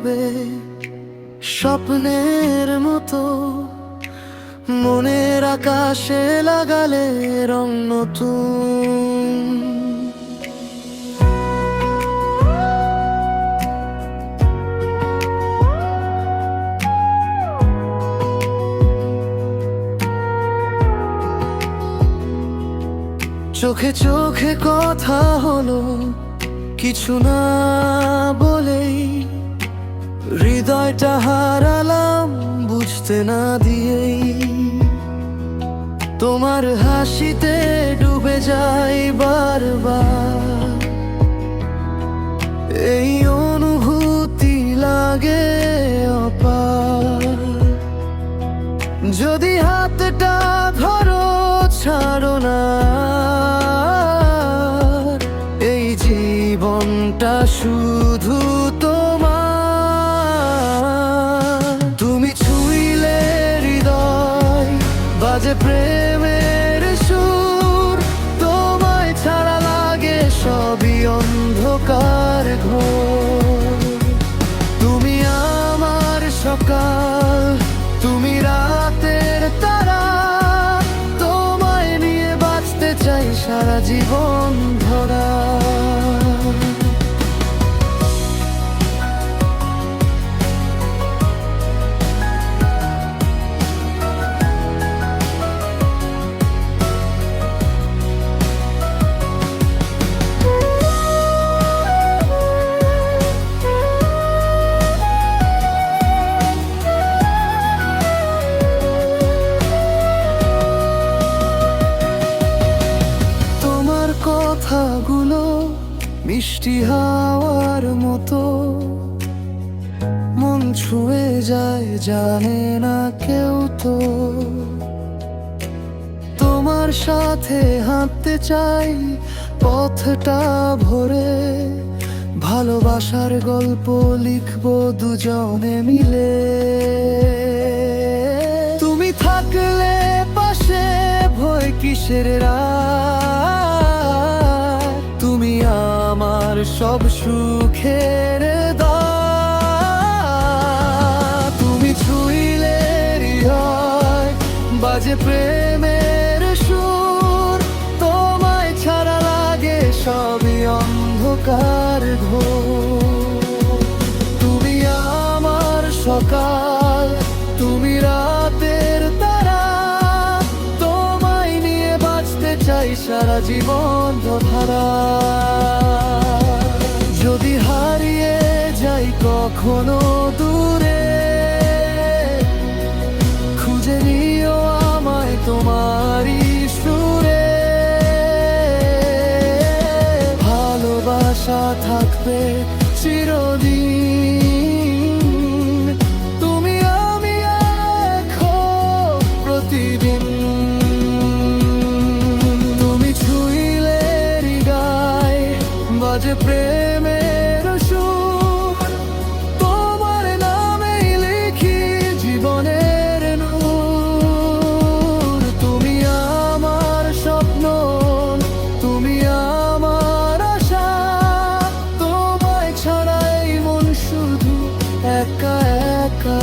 হবে স্বপ্নের মতো, মনের আকাশে লাগালে রং নতুন। চোখে চোখে কথা হলো কিছু না বলেই, হৃদয়টা হারালাম বুঝতে না দিয়েই। তোমার হাসিতে ডুবে যাই বারবার, এই অনুভূতি লাগে অপার। যদি হাতটা ধরো ছাড়ো না, এই জীবনটা শুধু তোমার। তুমি ছুঁইলে হৃদয় বাজে প্রেমের সুর, তোমায় ছাড়া লাগে সবই অন্ধকার ঘোর। তুমি আমার সকাল, তুমি রাতের তারা, তোমায় নিয়ে বাঁচতে চাই সারা জীবন ধরা। কথাগুলো মিষ্টি হাওয়ার মতো, মন ছুঁয়ে যায় জানে না কেউ তো। তোমার সাথে হাঁটতে চাই পথটা ভরে, ভালোবাসার গল্প লিখবো দুজনে মিলে। তুমি থাকলে পাশে ভয় কিসের তুমি আমার সব সুখের দ্বার। তুমি ছুঁইলে হৃদয় বাজে প্রেমের সুর, তোমায় ছাড়া লাগে সবই অন্ধকার ঘোর। তুমি আমার সকাল, তুমি রাতের তারা, তোমায় নিয়ে বাঁচতে চাই সারা জীবন ধারা। যদি হারিয়ে যাই কখনো দূরে, খুঁজে নিও আমায় তোমারই সুরে। ভালোবাসা থাকবে চিরদিন, তুমি আমি এক হব প্রতিদিন। তুমি ছুঁইলে হৃদয় বাজে প্রেমের সুর, তোমার নামেই লিখি জীবনের নূর। তুমি আমার স্বপ্ন, তুমি আমার আশা, তোমায় ছাড়াই মন শুধু একা একা।